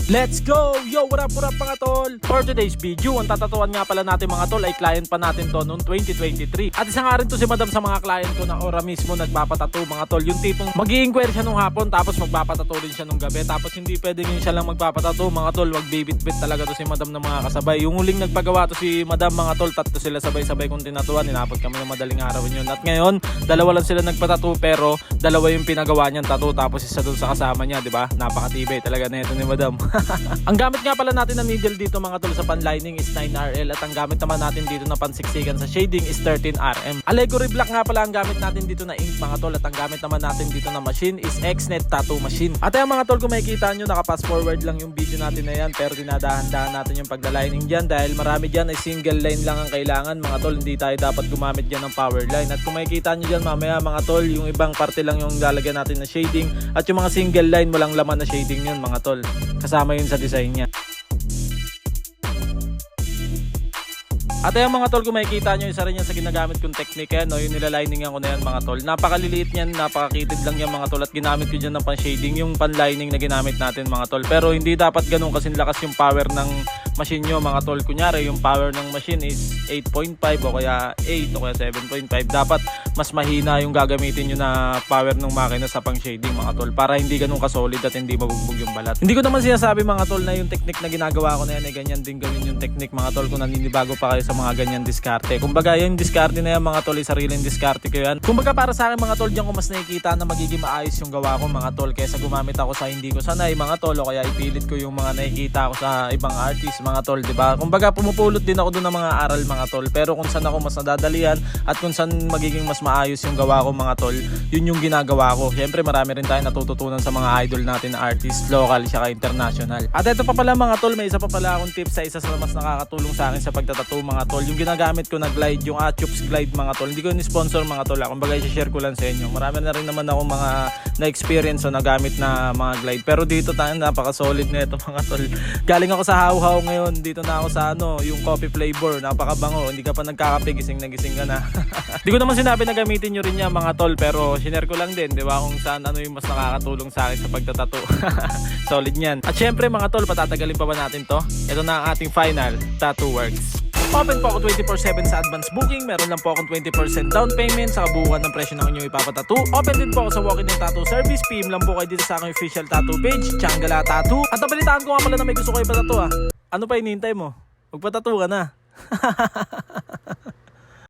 Let's go! Yo, what up mga tol? For today's video, ang tatatuan nga pala natin mga tol ay client pa natin to noong 2023. At isa nga rin to si madam sa mga client ko na ora mismo nagpapatato mga tol. Yung tipong mag-i-inquire siya nung hapon tapos magpapatato rin siya nung gabi. Tapos hindi pwedeng yun siya lang magpapatato mga tol. Wag bibit-bit talaga to si madam ng mga kasabay. Yung huling nagpagawa to si madam mga tol, tatlo sila sabay-sabay kong tinatuan. Ninapot kami ng madaling araw yun. At ngayon, dalawa lang sila nagpatato pero dalawa yung pinagawa niyang tattoo tapos isa doon sa kasama niya, di ba? Napakatibay talaga na ito ni madam. Ang gamit nga pala natin na needle dito mga tol sa panlining is 9RL at ang gamit naman natin dito na pansiksikan sa shading is 13RM. Allegory Black nga pala ang gamit natin dito na ink mga tol at ang gamit naman natin dito na machine is XNet Tattoo Machine. At ayan mga tol, kung makikita nyo naka-fast forward lang yung video natin na yan pero dinadahan-dahan natin yung pagla-lining dyan dahil marami dyan ay single line lang ang kailangan mga tol. Hindi tayo dapat gumamit dyan ng power line. At kung makikita nyo dyan mamaya mga tol, yung ibang parte lang yung lalagyan natin na shading at yung mga single line walang laman na shading yun mga tol. Kasama yun sa design niya. At ayan mga tol, kung makikita nyo, isa rin yan sa ginagamit kong technique yan, no? Yung nilaliningan ko na yan mga tol. Napakaliliit yan, napakakitid lang yan mga tol. At ginamit ko dyan ng pan-shading, yung pan-lining na ginamit natin mga tol. Pero hindi dapat ganun kasi lakas yung power ng machine nyo mga tol. Kunyari, yung power ng machine is 8.5 o kaya 8 o kaya 7.5. Dapat mas mahina yung gagamitin nyo na power ng makina sa pang-shading mga tol. Para hindi ganun kasolid at hindi mabugbog yung balat. Hindi ko naman sinasabi mga tol na yung technique na ginagawa ko na yan ay ganyan din gawin yung technique mga tol kung naninibago pa kayo sa mga ganyan diskarte. Kumbaga yung diskarte na yan mga tol ay sariling diskarte ko yan. Kumbaga para sa akin mga tol, diyan ko mas nakikita na magiging maayos yung gawa ko mga tol kaysa gumamit ako sa hindi ko sanay mga tol o kaya ipilit ko yung mga nakikita ko sa ibang artist mga tol, di ba? Kumbaga pumupulot din ako doon ng mga aral mga tol, pero kung saan ako mas nadadalian at kung saan magiging mas maayos yung gawa ko mga tol, yun yung ginagawa ko. Syempre marami rin tayong natututunan sa mga idol natin na artist, local saka international. At ito pa pala mga tol, may isa pa pala akong tips sa isa sa mas nakakatulong sa akin sa pagtatattoo mga tol. Yung ginagamit ko na glide, yung Achups glide mga tol. Hindi ko ni-sponsor mga tol. Kumbaga i-share ko lang sa inyo. Marami na rin naman ako mga na-experience o nagamit na mga glide. Pero dito tayo napaka-solid na ito mga tol. Galing ako sa How ngayon. Dito na ako sa yung coffee flavor. Napakabango. Hindi ka pa nagkakape, gising na gising ka na. Hindi ko naman sinabi na gamitin nyo rin yan mga tol. Pero sinare ko lang din, di ba? Kung saan yung mas nakakatulong sa akin sa pagtatattoo. Solid yan. At syempre mga tol, patatagalin pa ba natin to? Ito na ang ating final tattoo works. Open po ako 24/7 sa advance booking. Meron lang po akong 20% down payment sa kabuuan ng presyo ng inyong ipapatattoo. Open din po ako sa walk-in and tattoo service. PM lang po kayo dito sa aking official tattoo page, Changgala Tattoo. At nabalitaan ko nga pala na may gusto kayo ipatattoo. Ano pa hinihintay mo? Magpatattoo ka na.